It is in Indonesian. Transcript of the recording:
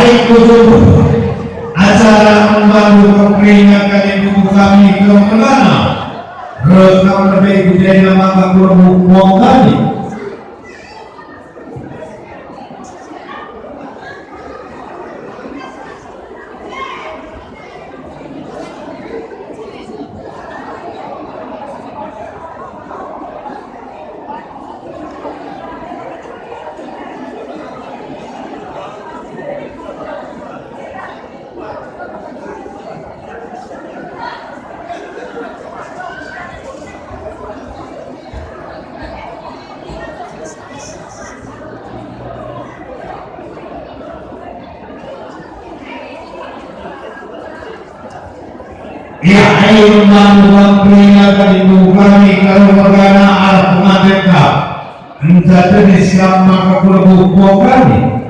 ikut acara membantu peringatan ibu kami ke mana rekam lebih budaya maka kelompok kami ya ayo membantu peringatan ibu kami kalau berkana arah pengadeka entah jenis maka kelompok kami